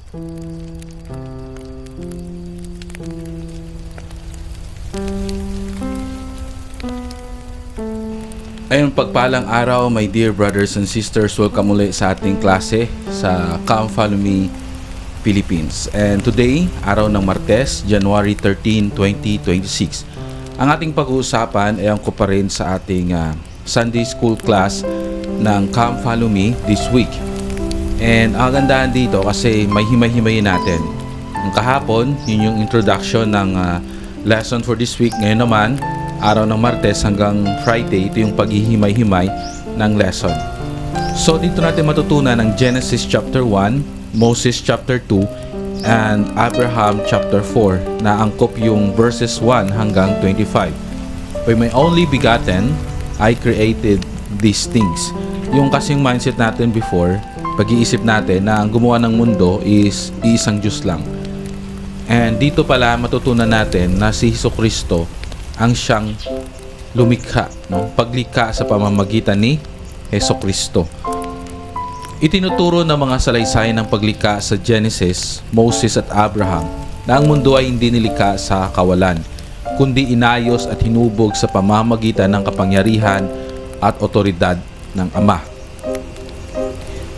Ayun, pagpalang araw, my dear brothers and sisters. Welcome ulit sa ating klase sa Come Follow Me Philippines. And today, araw ng Martes, January 13, 2026. Ang ating pag-uusapan ay ang ko pa rin sa ating Sunday School class ng Come Follow Me this week. And ang gandahan dito kasi may himay-himayin natin. Ang kahapon, yun yung introduction ng lesson for this week. Ngayon naman, araw ng Martes hanggang Friday, ito yung paghihimay-himay ng lesson. So dito natin matutunan ng Genesis chapter 1, Moses chapter 2, and Abraham chapter 4 na angkop yung verses 1 hanggang 25. By my only begotten, I created these things. Yung kasing mindset natin before, pag-iisip natin na ang gumawa ng mundo is isang Diyos lang. And dito pala matutunan natin na si Jesucristo ang siyang lumikha, no? Paglikha sa pamamagitan ni Jesucristo. Itinuturo ng mga salaysay ng paglikha sa Genesis, Moses at Abraham na ang mundo ay hindi nilikha sa kawalan, kundi inayos at hinubog sa pamamagitan ng kapangyarihan at otoridad ng Ama.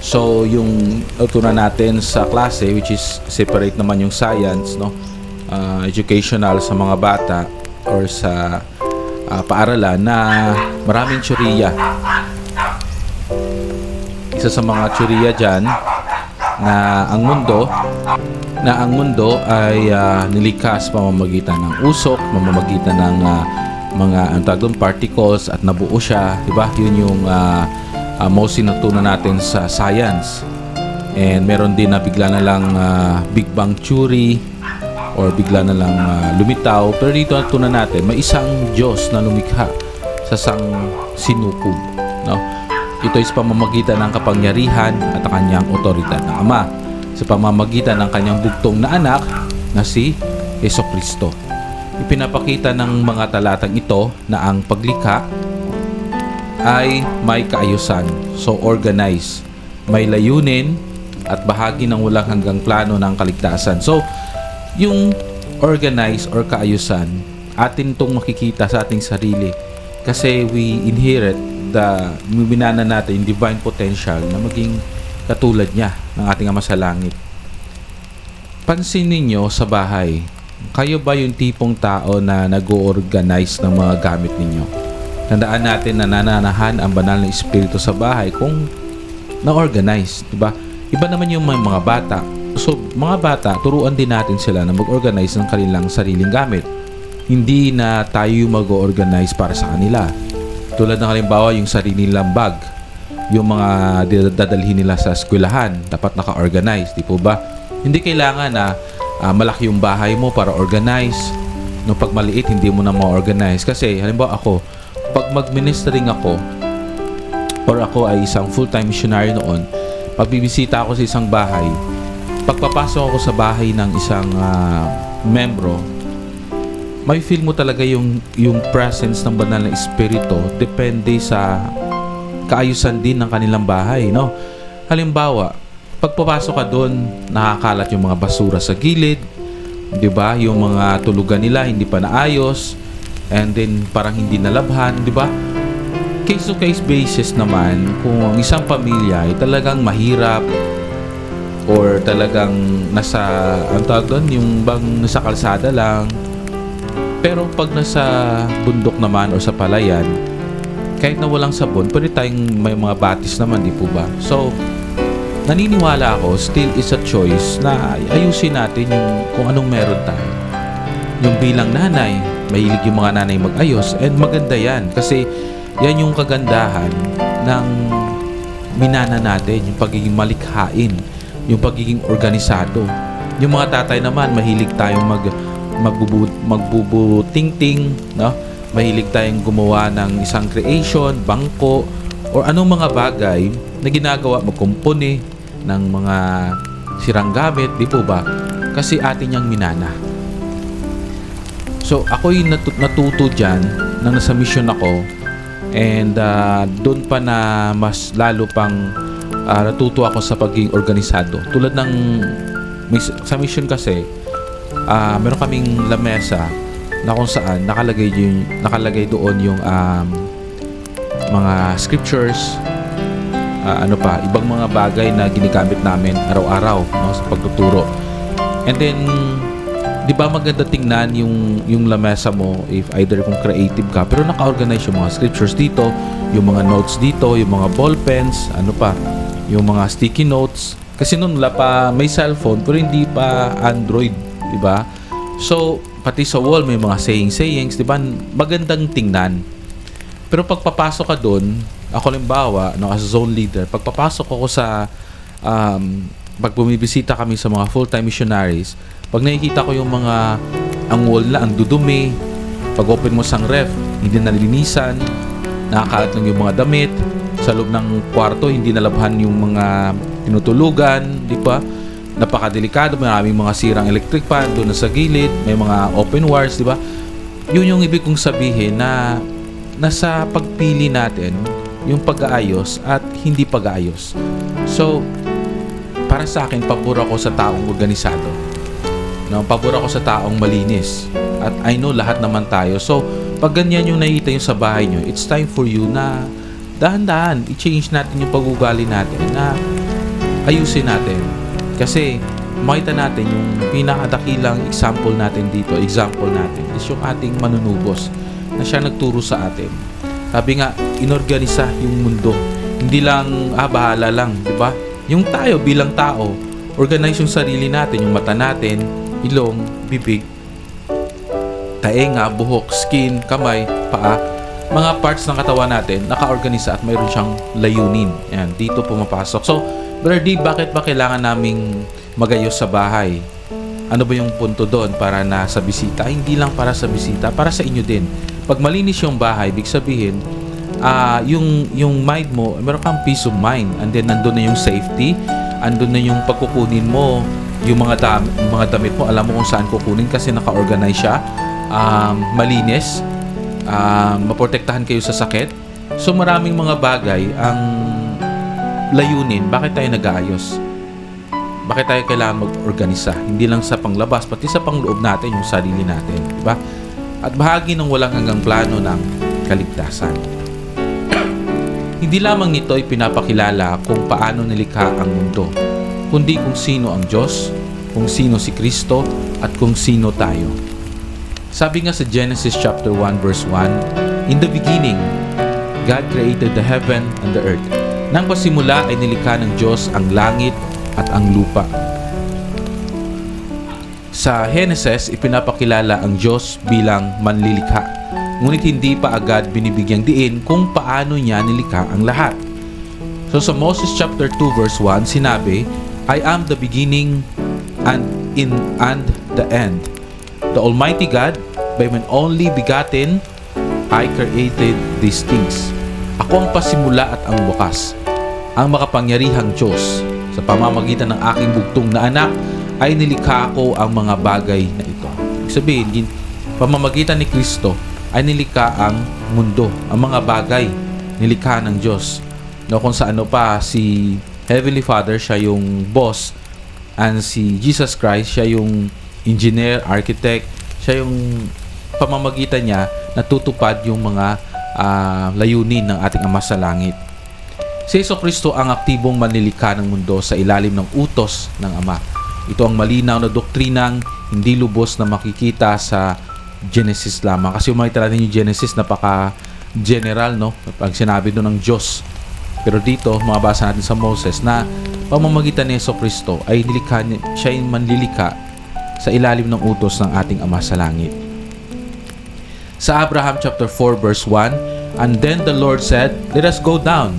So, yung tutunan natin sa klase, which is separate naman yung science, no? Educational sa mga bata, or sa paaralan na maraming teorya. Isa sa mga teorya dyan na ang mundo ay nilikha sa pamamagitan ng usok, pamamagitan ng mga particles at nabuo siya, di ba? Yun yung most sinutunan natin sa science. And meron din na bigla na lang Big Bang Theory, or bigla na lang lumitaw. Pero dito natutunan natin, may isang Diyos na lumikha sa sang sinukob, no? Ito ay sa pamamagitan ng kapangyarihan at ang kanyang otoridad ng Ama, sa pamamagitan ng kanyang bugtong na anak na si Jesucristo. Ipinapakita ng mga talatang ito na ang paglikha ay may kaayusan, so organized, may layunin at bahagi ng walang hanggang plano ng kaligtasan. So yung organize or kaayusan, atin itong makikita sa ating sarili kasi we inherit binana natin yung divine potential na maging katulad niya ng ating Ama sa langit. Pansin ninyo sa bahay, kayo ba yung tipong tao na nag-organize ng mga gamit ninyo? Tandaan natin na nananahan ang banal na espiritu sa bahay kung na-organize, diba? Iba naman yung mga bata. So, mga bata, turuan din natin sila na mag-organize ng kanilang sariling gamit. Hindi na tayo mag-organize para sa kanila. Tulad ng halimbawa, yung sarili nilang bag. Yung mga dadalhin nila sa eskwelahan, dapat naka-organize, di po ba? Hindi kailangan na malaki yung bahay mo para organize. No, pag maliit, hindi mo na ma-organize. Kasi, halimbawa ako, pag mag-ministering ako, or ako ay isang full-time missionary noon, pag bibisita ako sa isang bahay, pagpapasok ako sa bahay ng isang membro, may feel mo talaga yung presence ng banal na espiritu, depende sa kaayusan din ng kanilang bahay, no? Halimbawa, pagpapasok ka doon, nakakalat yung mga basura sa gilid, di ba? Yung mga tulugan nila hindi pa naayos, and then parang hindi nalabhan, di ba? Case to case basis naman, kung ang isang pamilya ay talagang mahirap, or talagang nasa, ang tawag doon, yung bang nasa kalsada lang. Pero pag nasa bundok naman o sa palayan, kahit na walang sabon, pwede tayong may mga batis naman, di po ba? So, naniniwala ako, still is a choice na ayusin natin yung kung anong meron tayo. Yung bilang nanay, mahilig yung mga nanay mag-ayos, and maganda yan kasi yan yung kagandahan ng minana natin, yung pagiging malikhain, yung pagiging organisado. Yung mga tatay naman, mahilig tayong magbubuting-ting, no? Mahilig tayong gumawa ng isang creation, bangko, or anong mga bagay na ginagawa, magkumpuni ng mga sirang gamit, di po ba? Kasi atin niyang minana. So, ako'y natuto dyan nang nasa mission ako, and doon pa na mas lalo pang natuto ako sa pagiging organisado. Tulad ng sa mission kasi, meron kaming lamesa na kung saan nakalagay doon yung mga scriptures, ibang mga bagay na ginagamit namin araw-araw, no, sa pagtuturo. And then, di ba maganda tingnan yung lamesa mo if either kung creative ka, pero naka-organize yung mga scriptures dito, yung mga notes dito, yung mga ball pens, yung mga sticky notes. Kasi noon wala pa, may cellphone pero hindi pa Android, di ba? So, pati sa wall may mga sayings, di ba? Magandang tingnan. Pero pagpapasok ka doon, ako limbawa, as zone leader, pagpapasok ako sa pag bumibisita kami sa mga full-time missionaries, pag nakikita ko yung ang wall na, ang dudumi, pag open mo sang ref, hindi nalilinisan, nakakalat lang yung mga damit, sa loob ng kwarto, hindi nalabhan yung mga tinutulugan, di ba? Napakadelikado, maraming mga sirang electric fan doon sa gilid, may mga open wires, di ba? Yun yung ibig kong sabihin na nasa pagpili natin yung pag-aayos at hindi pag-aayos. So, para sa akin, pabor ako sa taong organisado. No, pabor ako sa taong malinis. At I know lahat naman tayo. So, pag ganyan yung nakita yung sa bahay nyo, it's time for you na dahan-dahan, i-change natin yung pag-ugali natin, na ayusin natin. Kasi, makita natin yung pinakadakilang example natin is yung ating manunubos na siya nagturo sa atin. Sabi nga, inorganisa yung mundo. Hindi lang, bahala lang, di ba? Yung tayo bilang tao, organize yung sarili natin, yung mata natin, ilong, bibig, taenga, buhok, skin, kamay, paa, mga parts ng katawan natin, naka-organisa at mayroon siyang layunin. Yan, dito pumapasok. So, Brother D, bakit ba kailangan naming magayos sa bahay? Ano ba yung punto doon para na sa bisita? Hindi lang para sa bisita, para sa inyo din. Pag malinis yung bahay, big sabihin, yung mind mo, meron kang peace of mind. And then, nandun na yung safety, andun na yung pagkukunin mo, yung mga damit mo, alam mo kung saan kukunin kasi naka-organize siya, malinis, maprotektahan kayo sa sakit. So, maraming mga bagay ang layunin. Bakit tayo nag-aayos? Bakit tayo kailangan mag-organisa? Hindi lang sa panglabas, pati sa pangloob natin, yung sarili natin. Diba? At bahagi ng walang hanggang plano ng kaligtasan. Hindi lamang nito ay pinapakilala kung paano nilikha ang mundo, kundi kung sino ang Diyos, kung sino si Kristo, at kung sino tayo. Sabi nga sa Genesis chapter 1 verse 1, "In the beginning, God created the heaven and the earth." Nang pasimula ay nilikha ng Diyos ang langit at ang lupa. Sa Genesis, ipinapakilala ang Diyos bilang manlilikha. Ngunit hindi pa agad binibigyang diin kung paano niya nilikha ang lahat. So sa Moses chapter 2 verse 1, sinabi, "I am the beginning and the end. The Almighty God, by my only begotten, I created these things." Ako ang pasimula at ang wakas, ang makapangyarihang Diyos. Sa pamamagitan ng aking bugtong na anak, ay nilikha ko ang mga bagay na ito. Ibig sabihin, pamamagitan ni Kristo, ay nilikha ang mundo, ang mga bagay, nilikha ng Diyos. No, kung sa si Heavenly Father, siya yung boss, and si Jesus Christ, siya yung engineer, architect, siya yung pamamagitan niya natutupad yung mga layunin ng ating Ama sa Langit. Si Jesucristo ang aktibong manlilikha ng mundo sa ilalim ng utos ng Ama. Ito ang malinaw na doktrinang hindi lubos na makikita sa Genesis lamang. Kasi makita natin yung Genesis, napaka-general, no? Pag sinabi doon ng Diyos. Pero dito, mabasa natin sa Moses na pamamagitan ni Jesucristo ay siya yung manlilikha sa ilalim ng utos ng ating Ama sa Langit. Sa Abraham chapter 4 verse 1, "And then the Lord said, Let us go down.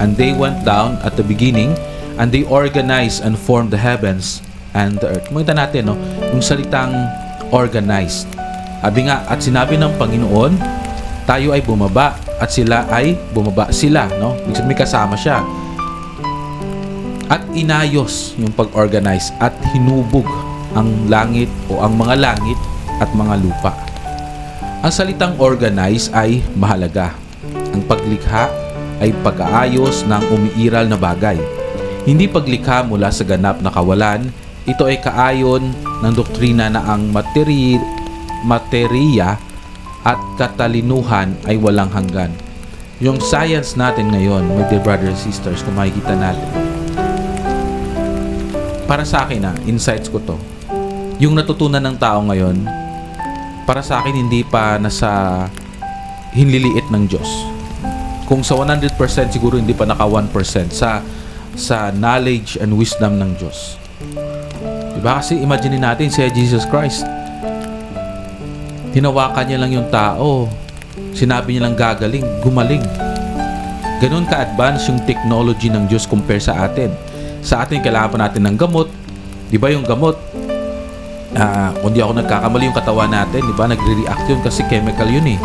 And they went down at the beginning, and they organized and formed the heavens and the earth." Makita natin, no? Yung salitang organized. Sabi nga, "At sinabi ng Panginoon, tayo ay bumaba, at sila ay bumaba sila." No? May kasama siya. At inayos yung pag-organize at hinubog ang langit o ang mga langit at mga lupa. Ang salitang organize ay mahalaga. Ang paglikha ay pag-aayos ng umiiral na bagay. Hindi paglikha mula sa ganap na kawalan, ito ay kaayon ng doktrina na ang materiya at katalinuhan ay walang hanggan. Yung science natin ngayon, my dear brothers and sisters, kung makikita natin, para sa akin insights ko to, yung natutunan ng tao ngayon, para sa akin hindi pa nasa hinliliit ng Diyos. Kung sa 100% siguro hindi pa naka 1% sa knowledge and wisdom ng Diyos. Diba? Kasi imagine natin si Jesus Christ. Hinawakan niya lang yung tao. Sinabi niya lang gagaling, gumaling. Ganun ka-advance yung technology ng Diyos compare sa atin. Sa atin, kailangan pa natin ng gamot. Diba yung gamot? Kung di ako nagkakamali yung katawan natin, diba? Nagre-react yun kasi chemical yun eh.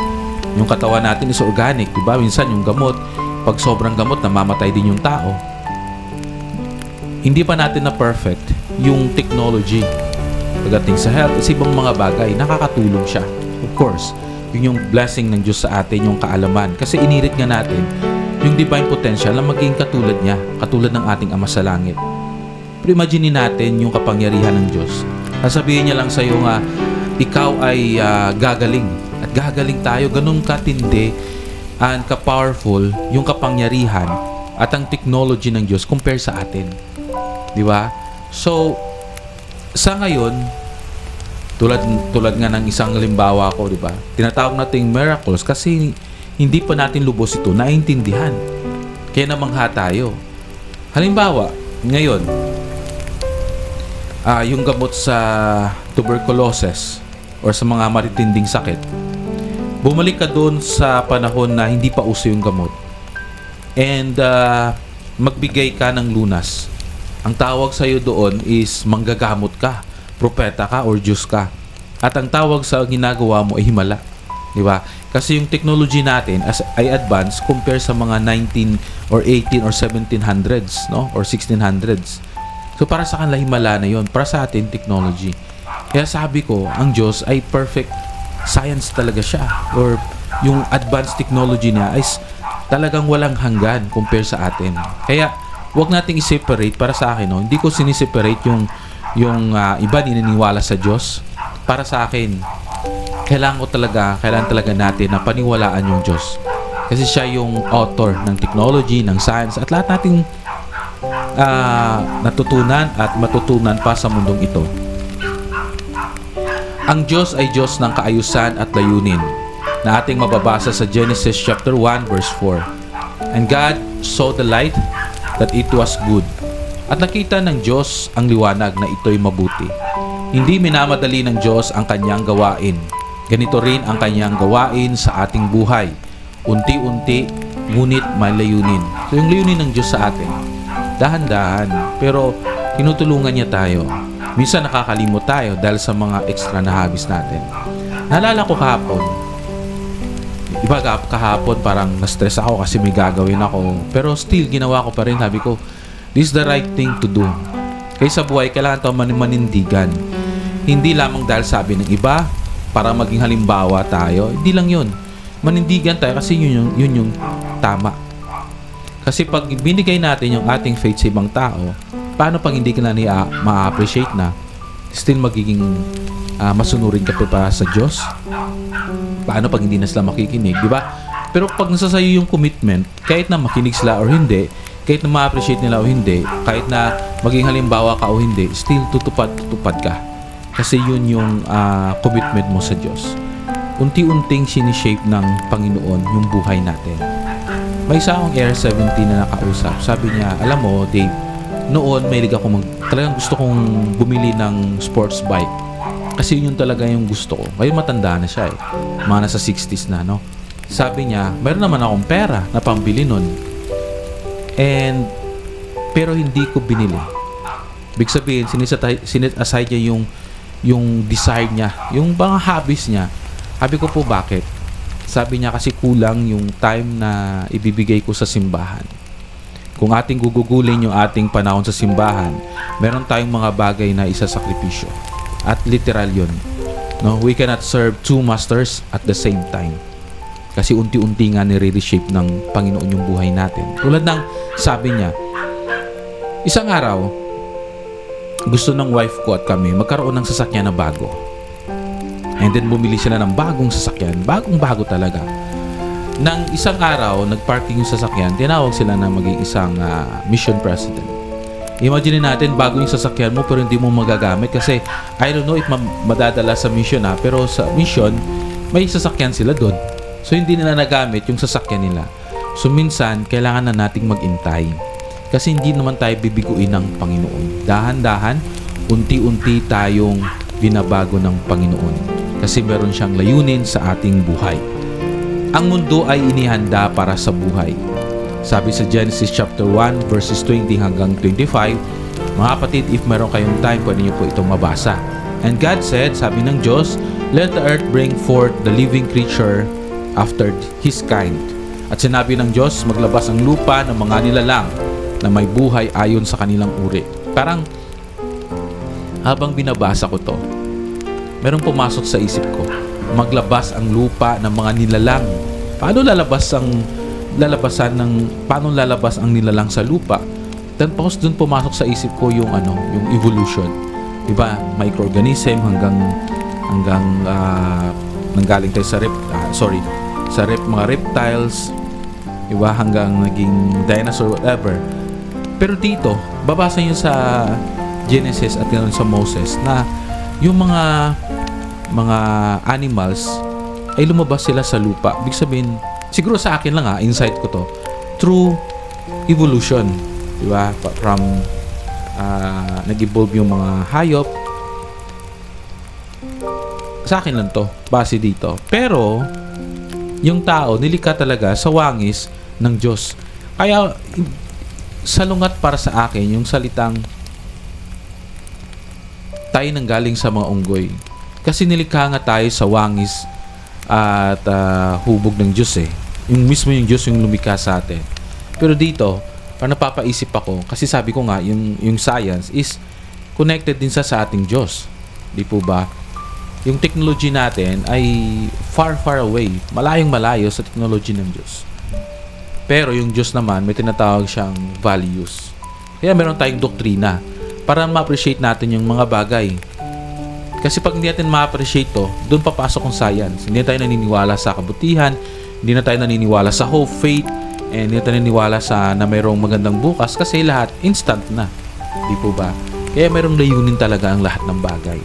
Yung katawan natin is organic, diba? Minsan yung gamot, pag sobrang gamot, namamatay din yung tao. Hindi pa natin na perfect yung technology. Pagdating sa health, is ibang mga bagay, nakakatulong siya. Of course, yun yung blessing ng Diyos sa atin, yung kaalaman. Kasi inirit nga natin yung divine potential na maging katulad niya, katulad ng ating Ama sa Langit. Pero imagine natin yung kapangyarihan ng Diyos. Sasabihin niya lang sa iyo nga, ikaw ay gagaling. At gagaling tayo, ganun katindi and ka-powerful yung kapangyarihan at ang technology ng Diyos compare sa atin. Di ba? So, sa ngayon, tulad nga ng isang halimbawa ko, di ba? Tinatawag nating miracles kasi hindi pa natin lubos ito naintindihan. Kaya namangha tayo. Halimbawa, ngayon, yung gamot sa tuberculosis or sa mga matitinding sakit, bumalik ka doon sa panahon na hindi pa uso yung gamot and magbigay ka ng lunas. Ang tawag sa iyo doon is manggagamot ka, propeta ka or Diyos ka. At ang tawag sa ginagawa mo ay himala. Di ba? Kasi yung technology natin ay advanced compare sa mga 19 or 18 or 1700s, no? Or 1600s. So para sa kanila himala na yon, para sa atin technology. Kaya sabi ko, ang Diyos ay perfect science talaga siya, or yung advanced technology niya is talagang walang hanggan compare sa atin. Kaya wag nating i-separate. Para sa akin, no? Hindi ko siniseparate yung iba nininiwala sa Diyos. Para sa akin, kailangan talaga natin na paniwalaan yung Diyos. Kasi siya yung author ng technology, ng science, at lahat nating natutunan at matutunan pa sa mundong ito. Ang Diyos ay Diyos ng kaayusan at layunin na ating mababasa sa Genesis chapter 1 verse 4. And God saw the light that it was good. At nakita ng Diyos ang liwanag na ito'y mabuti. Hindi minamadali ng Diyos ang kanyang gawain. Ganito rin ang kanyang gawain sa ating buhay. Unti-unti, ngunit may layunin. So yung layunin ng Diyos sa atin, dahan-dahan, pero tinutulungan niya tayo. Minsan nakakalimot tayo dahil sa mga extra na hobbies natin. Naalala ko kahapon, kahapon parang na-stress ako kasi may gagawin ako. Pero still, ginawa ko pa rin. Sabi ko, this is the right thing to do. Kaya sa buhay, kailangan tayo manindigan. Hindi lamang dahil sabi ng iba, para maging halimbawa tayo. Hindi lang yun. Manindigan tayo kasi yun yung tama. Kasi pag binigay natin yung ating faith sa ibang tao, paano pag hindi ka na niya ma-appreciate na, still magiging masunurin ka pa sa Diyos? Paano pag hindi na sila makikinig, di ba? Pero pag nasa sayo yung commitment, kahit na makinig sila or hindi, kahit na ma-appreciate nila o hindi, kahit na maging halimbawa ka o hindi, still tutupad ka. Kasi yun yung commitment mo sa Diyos. Unti-unting sinishape ng Panginoon yung buhay natin. May isa akong Air 17 na nakausap. Sabi niya, alam mo, Dave, noon mahilig ako talagang gusto kong bumili ng sports bike. Kasi yun talaga yung gusto ko. Ngayon matanda na siya eh. Mga nasa 60s na, no? Sabi niya, mayroon naman akong pera na pambili nun. Pero hindi ko binili. Big sabihin, sinet aside niya yung desire niya, yung mga hobbies niya. Sabi ko po, bakit? Sabi niya kasi kulang yung time na ibibigay ko sa simbahan. Kung ating gugugulin yung ating panahon sa simbahan, meron tayong mga bagay na isasakripisyo. At literal yun. No? We cannot serve two masters at the same time. Kasi unti-unti nga nire-reshape ng Panginoon yung buhay natin. Tulad ng sabi niya, isang araw, gusto ng wife ko at kami magkaroon ng sasakyan na bago. And then bumili sila ng bagong sasakyan, bagong-bago talaga. Nang isang araw, nagparking yung sasakyan, tinawag sila na maging isang mission president. Imagine natin, bago yung sasakyan mo pero hindi mo magagamit kasi I don't know if madadala sa mission pero sa mission, may sasakyan sila doon. So hindi nila nagamit yung sasakyan nila. So minsan, kailangan na nating mag-intay. Kasi hindi naman tayo bibiguin ng Panginoon. Dahan-dahan, unti-unti tayong binabago ng Panginoon. Kasi meron siyang layunin sa ating buhay. Ang mundo ay inihanda para sa buhay. Sabi sa Genesis chapter 1 verses 20 hanggang 25, mga kapatid, if meron kayong time, pwede niyo po itong mabasa. And God said, sabi ng Diyos, let the earth bring forth the living creature after his kind. At sinabi ng Diyos, maglabas ang lupa ng mga nilalang na may buhay ayon sa kanilang uri. Parang habang binabasa ko to, merong pumasok sa isip ko, maglabas ang lupa ng mga nilalang. Paano lalabas ang nilalang sa lupa? Then tapos doon pumasok sa isip ko yung evolution. 'Di ba? Microorganism hanggang nanggaling tayo sa mga reptiles, 'di ba? Hanggang naging dinosaur, whatever. Pero dito, babasa niyo sa Genesis at yun sa Moses na yung mga animals ay lumabas sila sa lupa. Ibig sabihin, siguro sa akin lang insight ko to, through evolution, di ba? From nag-evolve yung mga hayop. Sa akin lang to, base dito. Pero yung tao nilikha talaga sa wangis ng Diyos. Kaya salungat para sa akin yung salitang tayo nanggaling sa mga unggoy. Kasi nilikha nga tayo sa wangis at hubog ng Diyos Yung mismo yung Diyos yung lumikha sa atin. Pero dito, parang napapaisip ako, kasi sabi ko nga, yung science is connected din sa ating Diyos. Di po ba? Yung technology natin ay far away. Malayong-malayo sa technology ng Diyos. Pero yung Diyos naman, may tinatawag siyang values. Kaya meron tayong doktrina para ma-appreciate natin yung mga bagay. Kasi pag hindi natin ma-appreciate to, doon papasok ang science. Hindi na tayo naniniwala sa kabutihan, hindi na tayo naniniwala sa hope, faith, and hindi na tayo naniniwala sa na mayroong magandang bukas kasi lahat instant na. Di po ba? Kaya mayroong layunin talaga ang lahat ng bagay.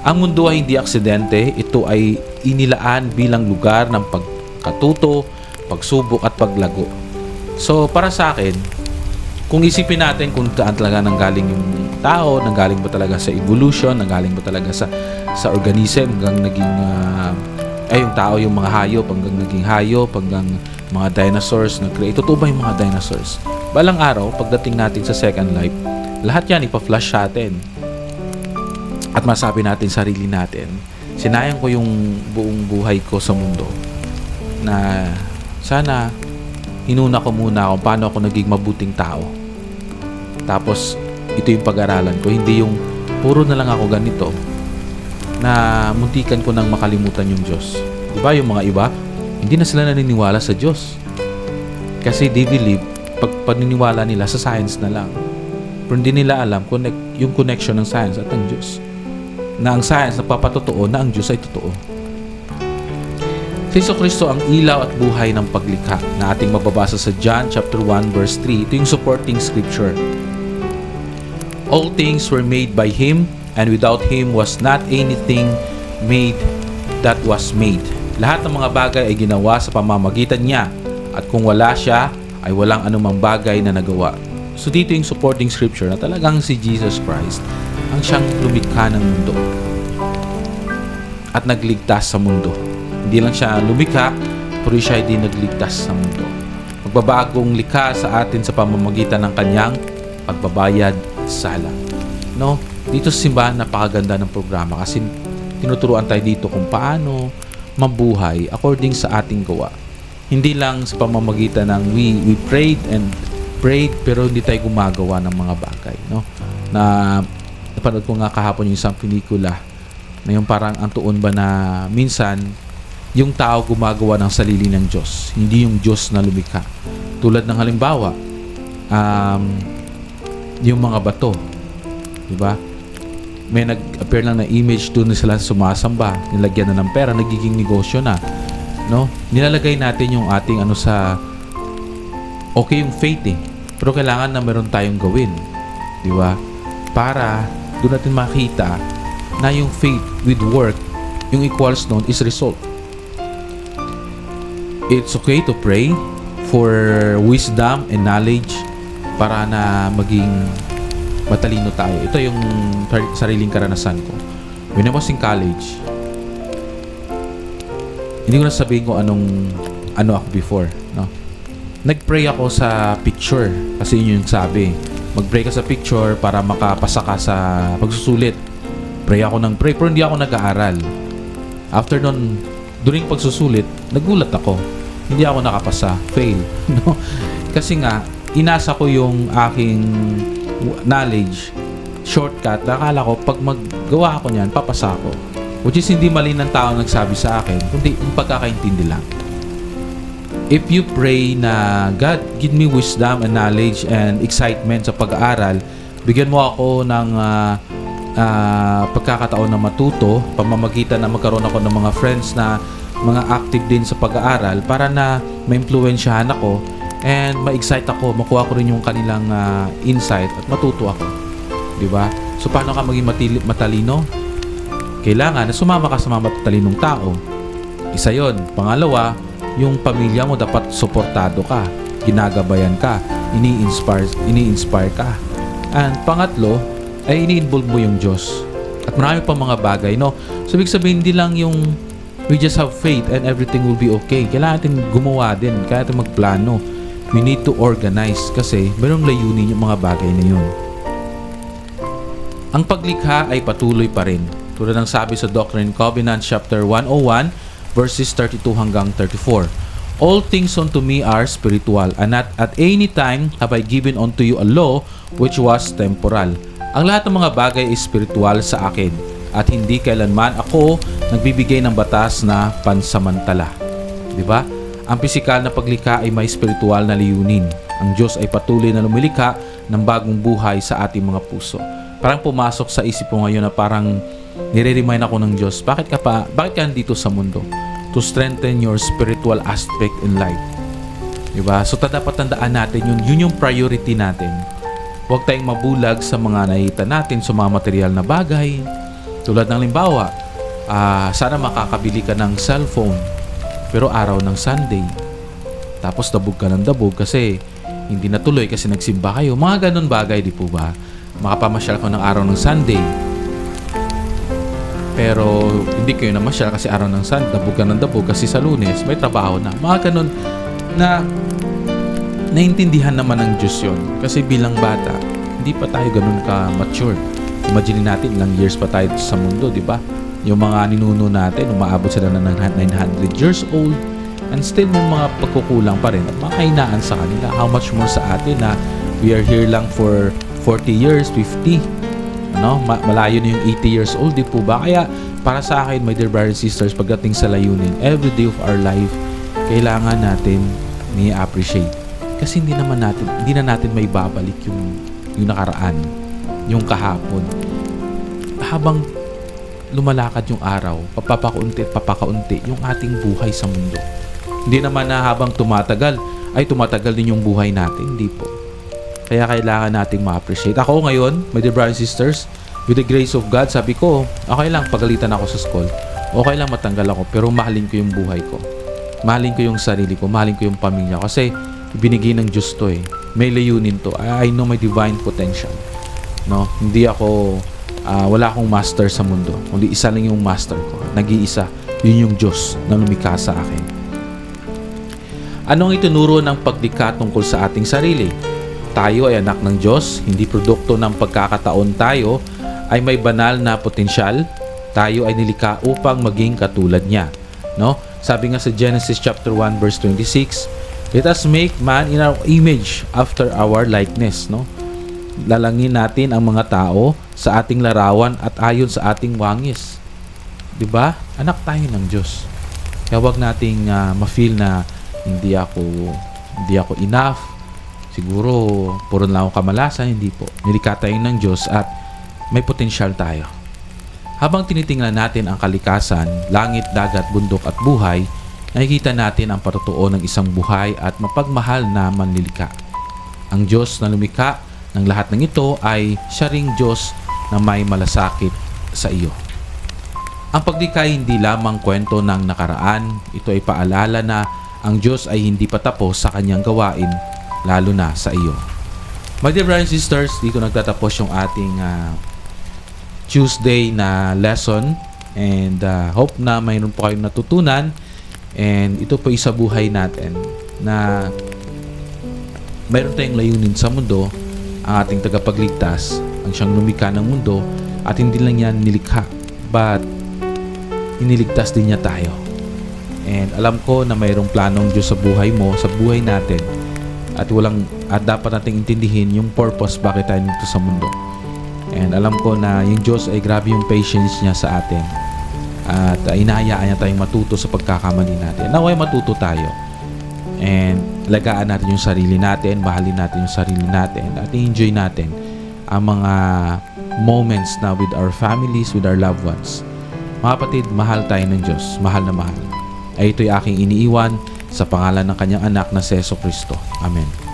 Ang mundo ay hindi aksidente, ito ay inilaan bilang lugar ng pagkatuto, pagsubok at paglago. So, para sa akin, kung isipin natin kung saan talaga nanggaling yung tao, nanggaling ba talaga sa evolution, nanggaling ba talaga sa organism, hanggang naging, yung tao, yung mga hayop, hanggang naging hayop, hanggang mga dinosaurs, nag-create. Totoo ba yung mga dinosaurs? Balang araw, pagdating natin sa second life, lahat yan ipa-flash sa atin. At masabi natin sarili natin, sinayang ko yung buong buhay ko sa mundo na sana inuna ko muna kung paano ako naging mabuting tao. Tapos, ito yung pag-aralan ko. Hindi yung puro na lang ako ganito na muntikan ko nang makalimutan yung Diyos. Diba yung mga iba, hindi na sila naniniwala sa Diyos. Kasi they believe, pag paniniwala nila sa science na lang. Pero hindi nila alam yung connection ng science at ang Diyos. Na ang science nagpapatotoo na ang Diyos ay totoo. Si Jesucristo ang ilaw at buhay ng paglikha na ating mababasa sa John chapter 1 verse 3. Ito yung supporting scripture. All things were made by Him, and without Him was not anything made that was made. Lahat ng mga bagay ay ginawa sa pamamagitan niya, at kung wala siya, ay walang anumang bagay na nagawa. So dito yung supporting scripture na talagang si Jesus Christ ang siyang lumikha ng mundo at nagligtas sa mundo. Hindi lang siya lumikha, pero siya ay din nagligtas sa mundo. Magbabagong likha sa atin sa pamamagitan ng kanyang pagbabayad sala. No? Dito sa simbahan, napakaganda ng programa kasi tinuturuan tayo dito kung paano mabuhay according sa ating gawa. Hindi lang sa pamamagitan ng we prayed pero hindi tayo gumagawa ng mga bagay. No? Napanood ko nga kahapon yung isang pelikula na yung parang ang tuon ba na minsan yung tao gumagawa ng sarili ng Diyos, hindi yung Diyos na lumikha. Tulad ng halimbawa, yung mga bato, di ba? may nag-appear lang na image, doon na sila sumasamba, nilagyan na ng pera, nagiging negosyo na, no? Nilalagay natin yung ating okay yung faith pero kailangan na meron tayong gawin, di ba? Para doon natin makita na yung faith with work, yung equals nun is result. It's okay to pray for wisdom and knowledge para na maging matalino tayo. Ito yung sariling karanasan ko. When I was in college, hindi ko na sabihin kung ano ako before, no? Nag-pray ako sa picture kasi yun yung sabi. Mag-pray ka sa picture para makapasa ka sa pagsusulit. Pray ako ng pray pero hindi ako nag-aaral. After nun, during pagsusulit, nagulat ako. Hindi ako nakapasa, fail, no? Kasi nga inasa ko yung aking knowledge shortcut. Nakala ko pag maggawa ako niyan, papasa ako. Which is hindi mali ng tao nagsabi sa akin, kundi yung pagkakaintindi lang. If you pray na, God, give me wisdom and knowledge and excitement sa pag-aaral, bigyan mo ako ng pagkakataon na matuto, pamamagitan na magkaroon ako ng mga friends na mga active din sa pag-aaral para na ma-impluwensyahan ako and ma-excite ako, makuha ko rin yung kanilang insight at matuto ako. Diba? So, paano ka maging matalino? Kailangan na sumama ka sa mga matalinong tao. Isa yon. Pangalawa, yung pamilya mo dapat suportado ka, ginagabayan ka, ini-inspire ka. And pangatlo, ay ini-involve mo yung Diyos. At marami pa mga bagay, no? So, ibig sabihin, hindi lang yung we just have faith and everything will be okay. Kailangan natin gumawa din, kailangan natin magplano. We need to organize kasi mayroong layunin yung mga bagay na yun. Ang paglikha ay patuloy pa rin. Tulad ng sabi sa Doctrine and Covenants chapter 101 verses 32 hanggang 34. All things unto me are spiritual, and not at any time have I given unto you a law which was temporal. Ang lahat ng mga bagay ay spiritual sa akin, at hindi kailanman ako nagbibigay ng batas na pansamantala. Di ba? Ang pisikal na paglikha ay may spiritual na layunin. Ang Diyos ay patuloy na lumilikha ng bagong buhay sa ating mga puso. Parang pumasok sa isip ko ngayon na parang nire-remind ako ng Diyos, bakit ka nandito sa mundo? To strengthen your spiritual aspect in life. Diba? So dapat tandaan natin yun yung priority natin. Huwag tayong mabulag sa mga nakita natin, sa mga material na bagay. Tulad ng limbawa, sana makakabili ka ng cellphone, pero araw ng Sunday. Tapos dabog ka ng dabog kasi hindi natuloy kasi nagsimba kayo. Mga ganun bagay, di po ba? Makapamasyal ko ng araw ng Sunday, pero hindi kayo namasyal kasi araw ng Sunday, dabog ka ng dabog kasi sa Lunes may trabaho na. Mga ganun na naintindihan naman ng Diyos yun. Kasi bilang bata, hindi pa tayo ganun ka-mature. Imagine natin ilang years pa tayo sa mundo, di ba? Yung mga ninuno natin, umaabot sila na ng 900 years old and still may mga pagkukulang pa rin at mga kahinaan sa kanila. How much more sa atin na we are here lang for 40 years, 50. Malayo na yung 80 years old, di po ba? Kaya para sa akin, my dear brothers and sisters, pagdating sa layunin, every day of our life, kailangan natin ni-appreciate. Kasi hindi na natin may babalik yung nakaraan, yung kahapon. Habang lumalakad yung araw, papakaunti yung ating buhay sa mundo. Hindi naman na habang tumatagal din yung buhay natin, hindi po. Kaya kailangan nating ma-appreciate. Ako ngayon, my dear brothers and sisters, with the grace of God, sabi ko, okay lang, pagalitan ako sa school. Okay lang matanggal ako, pero mahalin ko yung buhay ko. Mahalin ko yung sarili ko, mahalin ko yung pamilya ko. Kasi binigay ng Diyos to eh. May layunin to. I know my divine potential. No? Hindi ako, wala akong master sa mundo. Kundi isa lang yung master ko. Nag-iisa. Yun yung Diyos na lumikha sa akin. Anong itinuro ng paglikha tungkol sa ating sarili? Tayo ay anak ng Diyos, hindi produkto ng pagkakataon. Tayo ay may banal na potensyal. Tayo ay nilikha upang maging katulad niya. No? Sabi nga sa Genesis chapter 1 verse 26, let us make man in our image after our likeness. No? Lalangin natin ang mga tao sa ating larawan at ayon sa ating wangis. 'Di ba? Anak tayo ng Diyos. Kaya wag nating ma-feel na hindi ako enough. Siguro, puro lang ako kamalasan, hindi po. Nilikha tayo ng Diyos at may potensyal tayo. Habang tinitingnan natin ang kalikasan, langit, dagat, bundok at buhay, nakikita natin ang patotoo ng isang buhay at mapagmahal na manlilikha. Ang Diyos na lumikha ng lahat ng ito ay siya ring Diyos na may malasakit sa iyo. Ang paglikha ay hindi lamang kwento ng nakaraan, ito ay paalala na ang Diyos ay hindi pa tapos sa kanyang gawain, lalo na sa iyo. My dear brothers and sisters, dito nagtatapos yung ating Tuesday na lesson, and hope na mayroon po kayong natutunan, and ito po isa buhay natin na mayroon tayong layunin sa mundo. Ang ating tagapagligtas ang siyang lumikha ng mundo, at hindi lang yan nilikha but iniligtas din niya tayo. And alam ko na mayroong planong Diyos sa buhay mo, sa buhay natin, at dapat nating intindihin yung purpose bakit tayo nito sa mundo. And alam ko na yung Diyos ay grabe yung patience niya sa atin, at inahayaan niya tayong matuto sa pagkakamali natin. Naway matuto tayo, and alagaan natin yung sarili natin, mahalin natin yung sarili natin, at enjoy natin ang mga moments na with our families, with our loved ones. Mga kapatid, mahal tayo ng Diyos, mahal na mahal. Ay ito'y aking iniiwan sa pangalan ng kanyang anak na si Jesu Kristo. Amen.